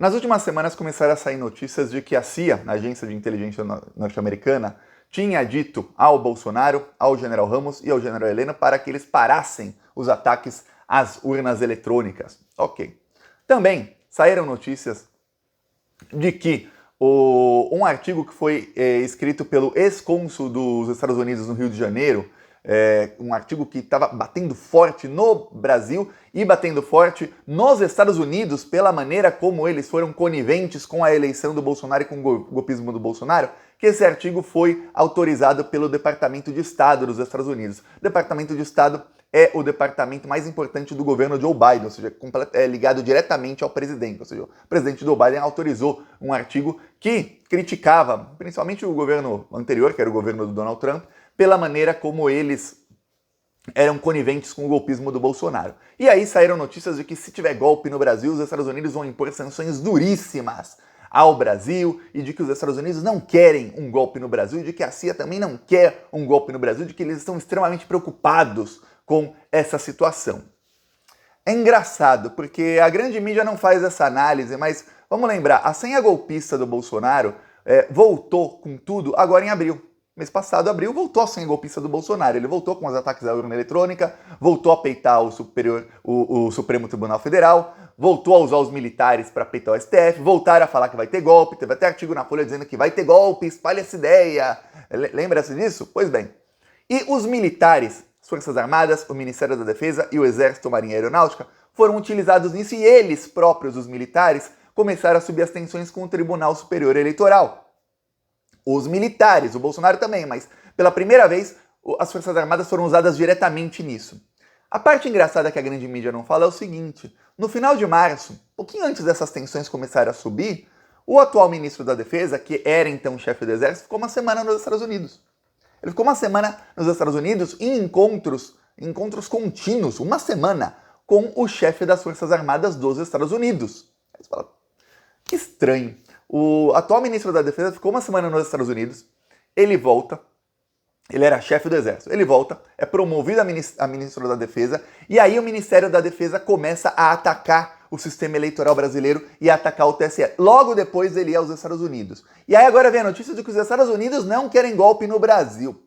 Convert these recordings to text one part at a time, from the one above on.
Nas últimas semanas começaram a sair notícias de que a CIA, a Agência de Inteligência Norte-Americana, tinha dito ao Bolsonaro, ao general Ramos e ao general Heleno para que eles parassem os ataques às urnas eletrônicas. Ok. Também saíram notícias de que um artigo que foi escrito pelo ex-cônsul dos Estados Unidos no Rio de Janeiro, um artigo que estava batendo forte no Brasil e batendo forte nos Estados Unidos pela maneira como eles foram coniventes com a eleição do Bolsonaro e com o golpismo do Bolsonaro, que esse artigo foi autorizado pelo Departamento de Estado dos Estados Unidos. O Departamento de Estado é o departamento mais importante do governo Joe Biden, ou seja, é ligado diretamente ao presidente. Ou seja, o presidente Joe Biden autorizou um artigo que criticava, principalmente o governo anterior, que era o governo do Donald Trump, pela maneira como eles eram coniventes com o golpismo do Bolsonaro. E aí saíram notícias de que se tiver golpe no Brasil, os Estados Unidos vão impor sanções duríssimas ao Brasil, e de que os Estados Unidos não querem um golpe no Brasil, e de que a CIA também não quer um golpe no Brasil, de que eles estão extremamente preocupados com essa situação. É engraçado, porque a grande mídia não faz essa análise, mas vamos lembrar, a senha golpista do Bolsonaro voltou com tudo agora em abril. Mês passado, abril, voltou a senha golpista do Bolsonaro. Ele voltou com os ataques à urna eletrônica, voltou a peitar o Supremo Tribunal Federal, voltou a usar os militares para peitar o STF, voltaram a falar que vai ter golpe, teve até artigo na Folha dizendo que vai ter golpe, espalhe essa ideia. Lembra-se disso? Pois bem. E os militares, as Forças Armadas, o Ministério da Defesa e o Exército, Marinha e Aeronáutica foram utilizados nisso, e eles próprios, os militares, começaram a subir as tensões com o Tribunal Superior Eleitoral. Os militares, o Bolsonaro também, mas pela primeira vez as Forças Armadas foram usadas diretamente nisso. A parte engraçada que a grande mídia não fala é o seguinte: no final de março, pouquinho antes dessas tensões começarem a subir, o atual ministro da Defesa, que era então chefe do Exército, ficou uma semana nos Estados Unidos. Ele ficou uma semana nos Estados Unidos em encontros contínuos, uma semana, com o chefe das Forças Armadas dos Estados Unidos. Aí você fala, que estranho. O atual ministro da Defesa ficou uma semana nos Estados Unidos, ele volta, ele era chefe do Exército, ele volta, é promovido a ministro da Defesa, e aí o Ministério da Defesa começa a atacar o sistema eleitoral brasileiro e a atacar o TSE. Logo depois ele ia aos Estados Unidos. E aí agora vem a notícia de que os Estados Unidos não querem golpe no Brasil.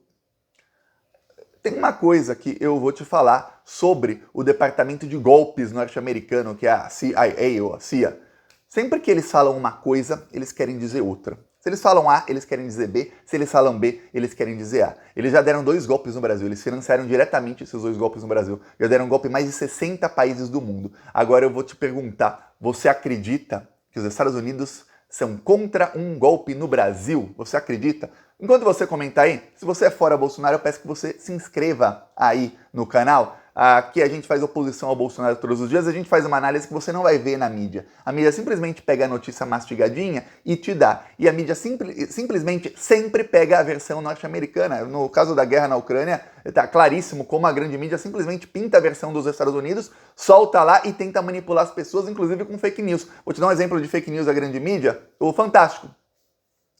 Tem uma coisa que eu vou te falar sobre o Departamento de Golpes norte-americano, que é a CIA ou a CIA. Sempre que eles falam uma coisa, eles querem dizer outra. Se eles falam A, eles querem dizer B. Se eles falam B, eles querem dizer A. Eles já deram 2 golpes no Brasil. Eles financiaram diretamente esses 2 golpes no Brasil. Já deram golpe em mais de 60 países do mundo. Agora eu vou te perguntar, você acredita que os Estados Unidos são contra um golpe no Brasil? Você acredita? Enquanto você comentar aí, se você é fora Bolsonaro, eu peço que você se inscreva aí no canal. Aqui a gente faz oposição ao Bolsonaro todos os dias, a gente faz uma análise que você não vai ver na mídia. A mídia simplesmente pega a notícia mastigadinha e te dá. E a mídia simplesmente sempre pega a versão norte-americana. No caso da guerra na Ucrânia, está claríssimo como a grande mídia simplesmente pinta a versão dos Estados Unidos, solta lá e tenta manipular as pessoas, inclusive com fake news. Vou te dar um exemplo de fake news da grande mídia, o Fantástico.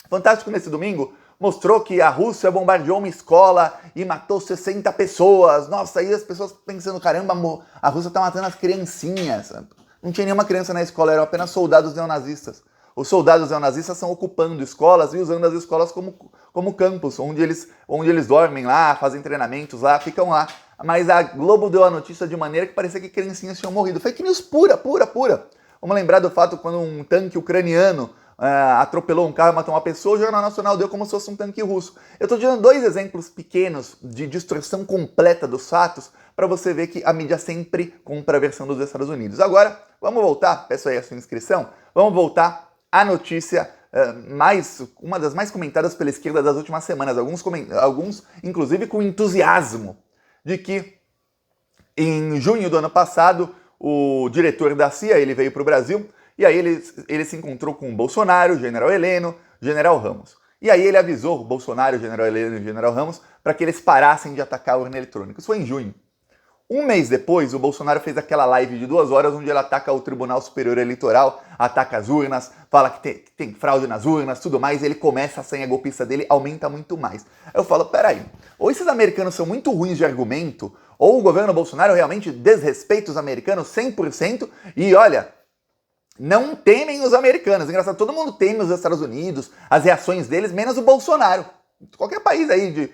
Fantástico nesse domingo mostrou que a Rússia bombardeou uma escola e matou 60 pessoas. Nossa, aí as pessoas pensando, caramba, a Rússia tá matando as criancinhas. Não tinha nenhuma criança na escola, eram apenas soldados neonazistas. Os soldados neonazistas estão ocupando escolas e usando as escolas como campos, onde eles dormem lá, fazem treinamentos lá, ficam lá. Mas a Globo deu a notícia de maneira que parecia que criancinhas tinham morrido. Fake news pura. Vamos lembrar do fato quando um tanque ucraniano atropelou um carro e matou uma pessoa, o Jornal Nacional deu como se fosse um tanque russo. Eu estou te dando 2 exemplos pequenos de distorção completa dos fatos para você ver que a mídia sempre compra a versão dos Estados Unidos. Agora, vamos voltar, peço aí a sua inscrição, vamos voltar à notícia uma das mais comentadas pela esquerda das últimas semanas, alguns inclusive com entusiasmo, de que em junho do ano passado o diretor da CIA ele veio para o Brasil. E aí ele se encontrou com o Bolsonaro, o general Heleno, o general Ramos. E aí ele avisou o Bolsonaro, o general Heleno e o general Ramos para que eles parassem de atacar a urna eletrônica. Isso foi em junho. Um mês depois, o Bolsonaro fez aquela live de 2 horas onde ele ataca o Tribunal Superior Eleitoral, ataca as urnas, fala que tem fraude nas urnas, tudo mais, e ele começa a senha golpista dele, aumenta muito mais. Aí eu falo, peraí, ou esses americanos são muito ruins de argumento, ou o governo Bolsonaro realmente desrespeita os americanos 100%, e olha, não temem os americanos. Engraçado, todo mundo teme os Estados Unidos, as reações deles, menos o Bolsonaro. Qualquer país aí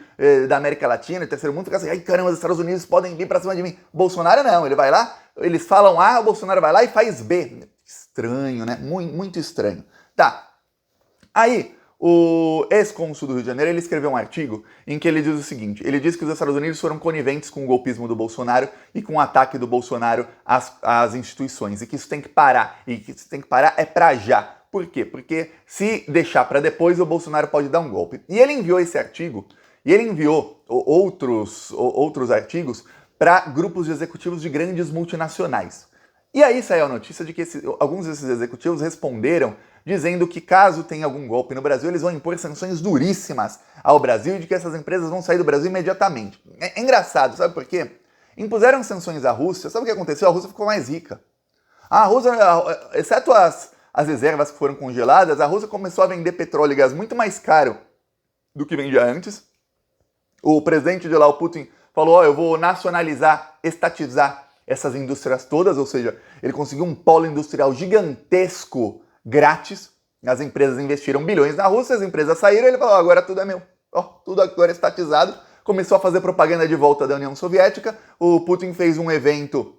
da América Latina, terceiro mundo, fica assim, ai caramba, os Estados Unidos podem vir pra cima de mim. Bolsonaro não, ele vai lá, eles falam A, o Bolsonaro vai lá e faz B. Estranho, né? Muito, muito estranho. Tá. Aí, o ex-cônsul do Rio de Janeiro, ele escreveu um artigo em que ele diz o seguinte, ele diz que os Estados Unidos foram coniventes com o golpismo do Bolsonaro e com o ataque do Bolsonaro às instituições, e que isso tem que parar, e que isso tem que parar é pra já. Por quê? Porque se deixar para depois, o Bolsonaro pode dar um golpe. E ele enviou esse artigo, e ele enviou outros artigos para grupos de executivos de grandes multinacionais. E aí saiu a notícia de que alguns desses executivos responderam dizendo que caso tenha algum golpe no Brasil, eles vão impor sanções duríssimas ao Brasil e de que essas empresas vão sair do Brasil imediatamente. É engraçado, sabe por quê? Impuseram sanções à Rússia, sabe o que aconteceu? A Rússia ficou mais rica. A Rússia, exceto as reservas que foram congeladas, a Rússia começou a vender petróleo e gás muito mais caro do que vendia antes. O presidente de lá, o Putin, falou, ó, eu vou nacionalizar, estatizar essas indústrias todas, ou seja, ele conseguiu um polo industrial gigantesco grátis. As empresas investiram bilhões na Rússia, as empresas saíram, ele falou, agora tudo é meu. Ó, tudo agora é estatizado. Começou a fazer propaganda de volta da União Soviética. O Putin fez um evento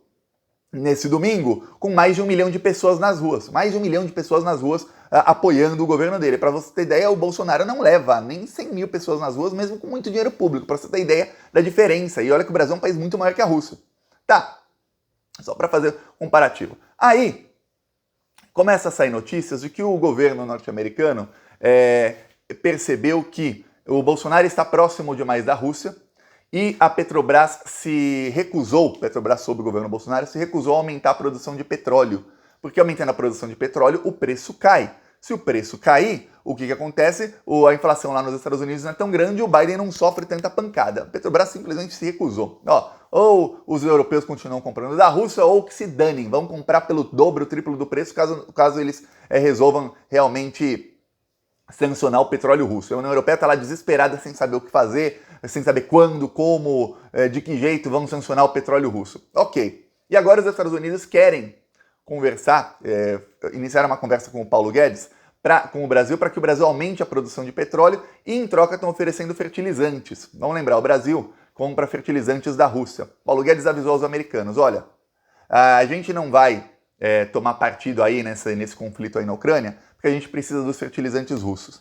nesse domingo, com mais de 1 milhão de pessoas nas ruas. Mais de 1 milhão de pessoas nas ruas apoiando o governo dele. Para você ter ideia, o Bolsonaro não leva nem 100 mil pessoas nas ruas, mesmo com muito dinheiro público, para você ter ideia da diferença. E olha que o Brasil é um país muito maior que a Rússia. Tá, só para fazer um comparativo. Aí, começa a sair notícias de que o governo norte-americano percebeu que o Bolsonaro está próximo demais da Rússia, e a Petrobras sob o governo Bolsonaro, se recusou a aumentar a produção de petróleo. Porque aumentando a produção de petróleo, o preço cai. Se o preço cair, o que acontece? A inflação lá nos Estados Unidos não é tão grande e o Biden não sofre tanta pancada. A Petrobras simplesmente se recusou. Ou os europeus continuam comprando da Rússia, ou que se danem, vão comprar pelo dobro, triplo do preço, caso eles resolvam realmente sancionar o petróleo russo. A União Europeia está lá desesperada, sem saber o que fazer, sem saber quando, como, de que jeito vão sancionar o petróleo russo. Ok. E agora os Estados Unidos querem conversar, iniciar uma conversa com o Paulo Guedes, com o Brasil, para que o Brasil aumente a produção de petróleo e, em troca, estão oferecendo fertilizantes. Vamos lembrar, o Brasil compra fertilizantes da Rússia. Paulo Guedes avisou aos americanos, olha, a gente não vai tomar partido aí nesse conflito aí na Ucrânia, porque a gente precisa dos fertilizantes russos.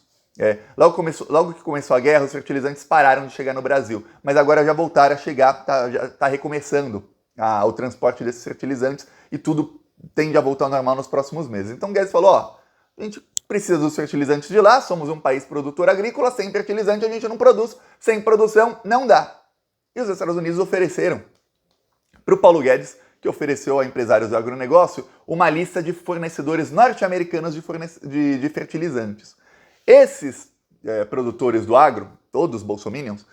Logo que começou a guerra, os fertilizantes pararam de chegar no Brasil, mas agora já voltaram a chegar, já está recomeçando o transporte desses fertilizantes e tudo tende a voltar ao normal nos próximos meses. Então Guedes falou, a gente precisa dos fertilizantes de lá, somos um país produtor agrícola, sem fertilizante a gente não produz, sem produção não dá. E os Estados Unidos ofereceram para o Paulo Guedes, que ofereceu a empresários do agronegócio, uma lista de fornecedores norte-americanos de fertilizantes. Esses produtores do agro, todos bolsominions,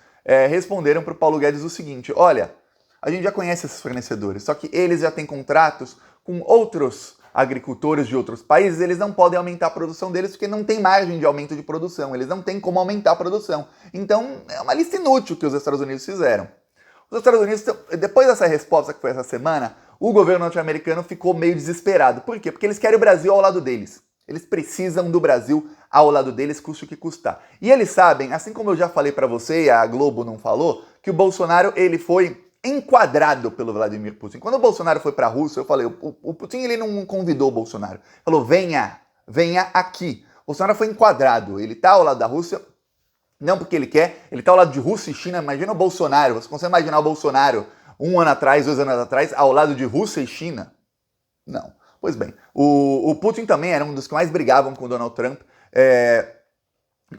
responderam para o Paulo Guedes o seguinte, olha, a gente já conhece esses fornecedores, só que eles já têm contratos com outros agricultores de outros países, eles não podem aumentar a produção deles porque não tem margem de aumento de produção, eles não têm como aumentar a produção. Então, é uma lista inútil que os Estados Unidos fizeram. Os Estados Unidos, depois dessa resposta que foi essa semana, o governo norte-americano ficou meio desesperado. Por quê? Porque eles querem o Brasil ao lado deles. Eles precisam do Brasil ao lado deles, custe o que custar. E eles sabem, assim como eu já falei para você e a Globo não falou, que o Bolsonaro ele foi enquadrado pelo Vladimir Putin. Quando o Bolsonaro foi para a Rússia, eu falei, o Putin ele não convidou o Bolsonaro. Falou, venha aqui. O Bolsonaro foi enquadrado, ele está ao lado da Rússia, não porque ele quer, ele está ao lado de Rússia e China. Imagina o Bolsonaro, você consegue imaginar o Bolsonaro 1 ano atrás, 2 anos atrás, ao lado de Rússia e China? Não. Pois bem, o Putin também era um dos que mais brigavam com o Donald Trump.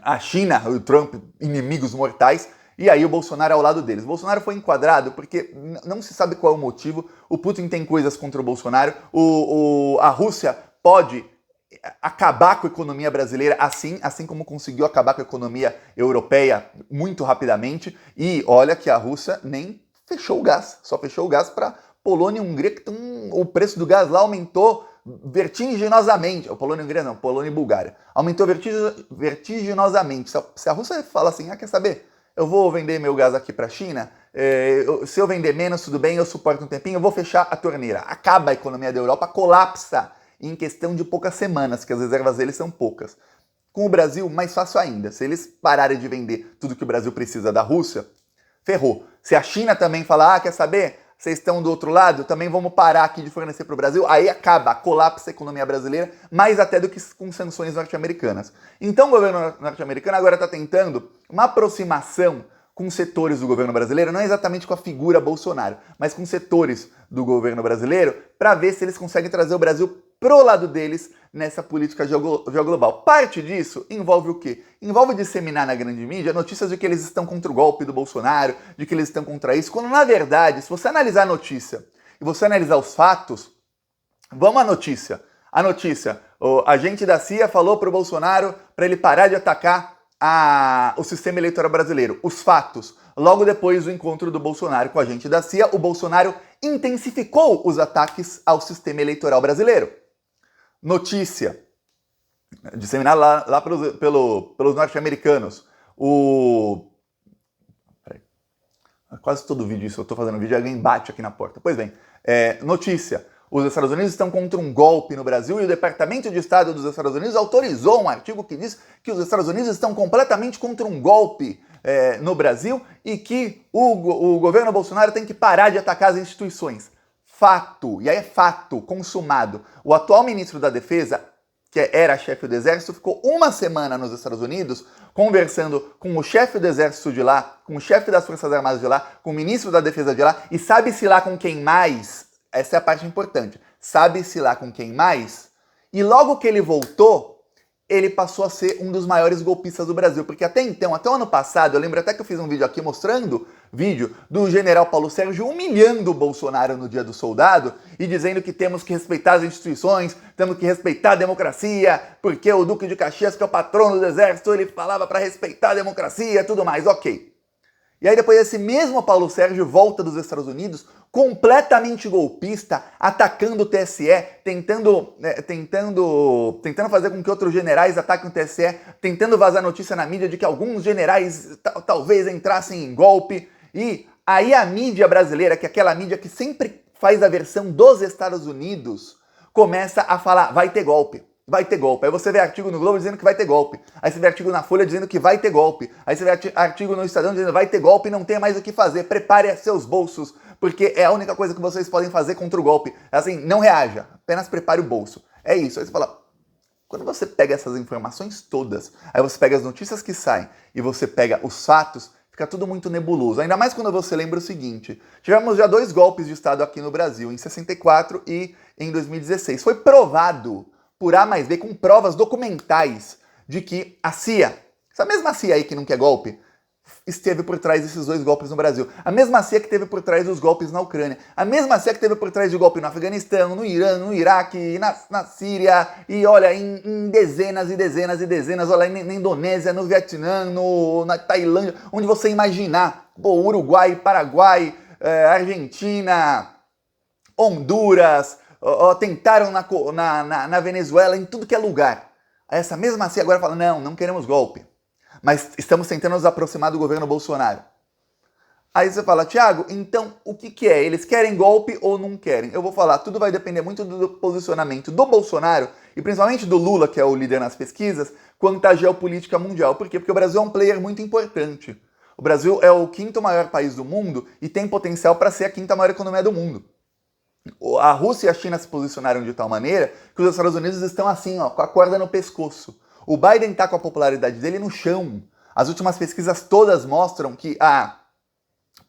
A China, o Trump, inimigos mortais, e aí o Bolsonaro ao lado deles. O Bolsonaro foi enquadrado porque não se sabe qual é o motivo. O Putin tem coisas contra o Bolsonaro. A Rússia pode acabar com a economia brasileira assim como conseguiu acabar com a economia europeia muito rapidamente. E olha que a Rússia nem fechou o gás, só fechou o gás para Polônia e Hungria, que o preço do gás lá aumentou vertiginosamente. Polônia e Hungria não, Polônia e Bulgária. Aumentou vertiginosamente. Se a Rússia fala assim, quer saber? Eu vou vender meu gás aqui para a China, se eu vender menos, tudo bem, eu suporto um tempinho, eu vou fechar a torneira. Acaba a economia da Europa, colapsa. em questão de poucas semanas, que as reservas deles são poucas. Com o Brasil, mais fácil ainda. Se eles pararem de vender tudo que o Brasil precisa da Rússia, ferrou. Se a China também falar, quer saber? Vocês estão do outro lado, também vamos parar aqui de fornecer para o Brasil, aí acaba, colapsa a economia brasileira, mais até do que com sanções norte-americanas. Então o governo norte-americano agora está tentando uma aproximação com setores do governo brasileiro, não exatamente com a figura Bolsonaro, mas com setores do governo brasileiro, para ver se eles conseguem trazer o Brasil pro lado deles nessa política geoglobal. Parte disso envolve o quê? Envolve disseminar na grande mídia notícias de que eles estão contra o golpe do Bolsonaro, de que eles estão contra isso, quando na verdade, se você analisar a notícia e você analisar os fatos, vamos à notícia. A notícia, o agente da CIA falou pro Bolsonaro para ele parar de atacar o sistema eleitoral brasileiro. Os fatos. Logo depois do encontro do Bolsonaro com o agente da CIA, o Bolsonaro intensificou os ataques ao sistema eleitoral brasileiro. Notícia, disseminada lá pelos norte-americanos. Quase todo vídeo isso, eu estou fazendo vídeo e alguém bate aqui na porta. Pois bem, notícia. Os Estados Unidos estão contra um golpe no Brasil e o Departamento de Estado dos Estados Unidos autorizou um artigo que diz que os Estados Unidos estão completamente contra um golpe no Brasil e que o governo Bolsonaro tem que parar de atacar as instituições. Fato, e aí é fato, consumado. O atual ministro da Defesa, que era chefe do Exército, ficou uma semana nos Estados Unidos conversando com o chefe do Exército de lá, com o chefe das Forças Armadas de lá, com o ministro da Defesa de lá, e sabe-se lá com quem mais? Essa é a parte importante. Sabe-se lá com quem mais? E logo que ele voltou, ele passou a ser um dos maiores golpistas do Brasil. Porque até então, até o ano passado, eu lembro até que eu fiz um vídeo aqui mostrando vídeo do general Paulo Sérgio humilhando o Bolsonaro no Dia do Soldado e dizendo que temos que respeitar as instituições, temos que respeitar a democracia, porque o Duque de Caxias, que é o patrono do Exército, ele falava para respeitar a democracia e tudo mais. Ok. E aí depois esse mesmo Paulo Sérgio volta dos Estados Unidos completamente golpista, atacando o TSE, tentando fazer com que outros generais ataquem o TSE, tentando vazar notícia na mídia de que alguns generais talvez entrassem em golpe. E aí a mídia brasileira, que é aquela mídia que sempre faz a versão dos Estados Unidos, começa a falar, vai ter golpe. Vai ter golpe. Aí você vê artigo no Globo dizendo que vai ter golpe. Aí você vê artigo na Folha dizendo que vai ter golpe. Aí você vê artigo no Estadão dizendo que vai ter golpe e não tem mais o que fazer. Prepare seus bolsos, porque é a única coisa que vocês podem fazer contra o golpe. Assim, não reaja, apenas prepare o bolso. É isso. Aí você fala, quando você pega essas informações todas, aí você pega as notícias que saem e você pega os fatos, fica tudo muito nebuloso. Ainda mais quando você lembra o seguinte, tivemos já 2 golpes de Estado aqui no Brasil, em 64 e em 2016. Foi provado por A mais B, com provas documentais de que a CIA, essa mesma CIA aí que não quer golpe, esteve por trás desses 2 golpes no Brasil. A mesma CIA que esteve por trás dos golpes na Ucrânia. A mesma CIA que esteve por trás de golpe no Afeganistão, no Irã, no Iraque, na Síria, e olha, em dezenas e dezenas e dezenas, olha, na Indonésia, no Vietnã, na Tailândia, onde você imaginar, Uruguai, Paraguai, Argentina, Honduras, tentaram na Venezuela, em tudo que é lugar. Aí essa mesma CIA agora fala, não queremos golpe, mas estamos tentando nos aproximar do governo Bolsonaro. Aí você fala, Thiago, então o que é? Eles querem golpe ou não querem? Eu vou falar, tudo vai depender muito do posicionamento do Bolsonaro, e principalmente do Lula, que é o líder nas pesquisas, quanto à geopolítica mundial. Por quê? Porque o Brasil é um player muito importante. O Brasil é o 5º maior país do mundo e tem potencial para ser a 5ª maior economia do mundo. A Rússia e a China se posicionaram de tal maneira que os Estados Unidos estão assim, com a corda no pescoço. O Biden está com a popularidade dele no chão. As últimas pesquisas todas mostram que há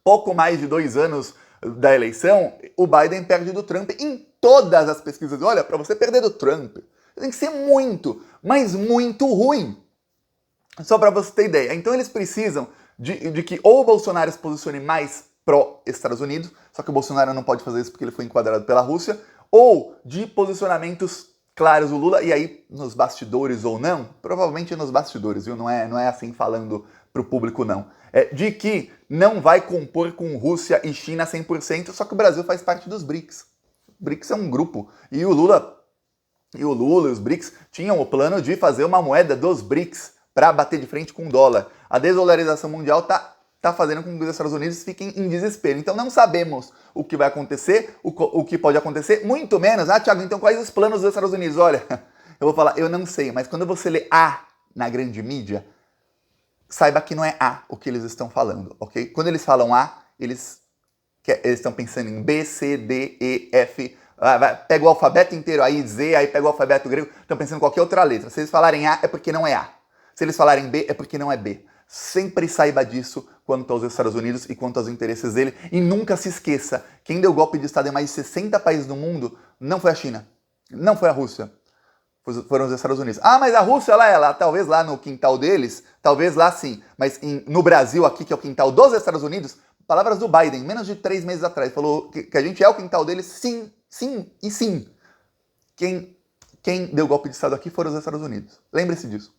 pouco mais de 2 anos da eleição, o Biden perde do Trump em todas as pesquisas. Olha, para você perder do Trump, tem que ser muito, mas muito ruim. Só para você ter ideia. Então eles precisam de que ou o Bolsonaro se posicione mais pró-Estados Unidos, só que o Bolsonaro não pode fazer isso porque ele foi enquadrado pela Rússia, ou de posicionamentos claros do Lula, e aí nos bastidores ou não, provavelmente nos bastidores, viu? Não é assim falando pro público não. De que não vai compor com Rússia e China 100%, só que o Brasil faz parte dos BRICS. O BRICS é um grupo, e o Lula e os BRICS tinham o plano de fazer uma moeda dos BRICS para bater de frente com o dólar. A desdolarização mundial está está fazendo com que os Estados Unidos fiquem em desespero. Então não sabemos o que vai acontecer, o que pode acontecer, muito menos, Thiago, então quais os planos dos Estados Unidos? Olha, eu vou falar, eu não sei, mas quando você lê na grande mídia, saiba que não é o que eles estão falando, ok? Quando eles falam eles estão pensando em B, C, D, E, F, pega o alfabeto inteiro aí, Z, aí pega o alfabeto grego, estão pensando em qualquer outra letra. Se eles falarem é porque não é Se eles falarem B, é porque não é B. Sempre saiba disso quanto aos Estados Unidos e quanto aos interesses dele. E nunca se esqueça, quem deu golpe de Estado em mais de 60 países do mundo não foi a China, não foi a Rússia. Foram os Estados Unidos. Mas a Rússia, ela talvez lá no quintal deles, talvez lá sim, mas no Brasil aqui, que é o quintal dos Estados Unidos, palavras do Biden, menos de 3 meses atrás, falou que a gente é o quintal deles, sim, sim e sim. Quem deu golpe de Estado aqui foram os Estados Unidos. Lembre-se disso.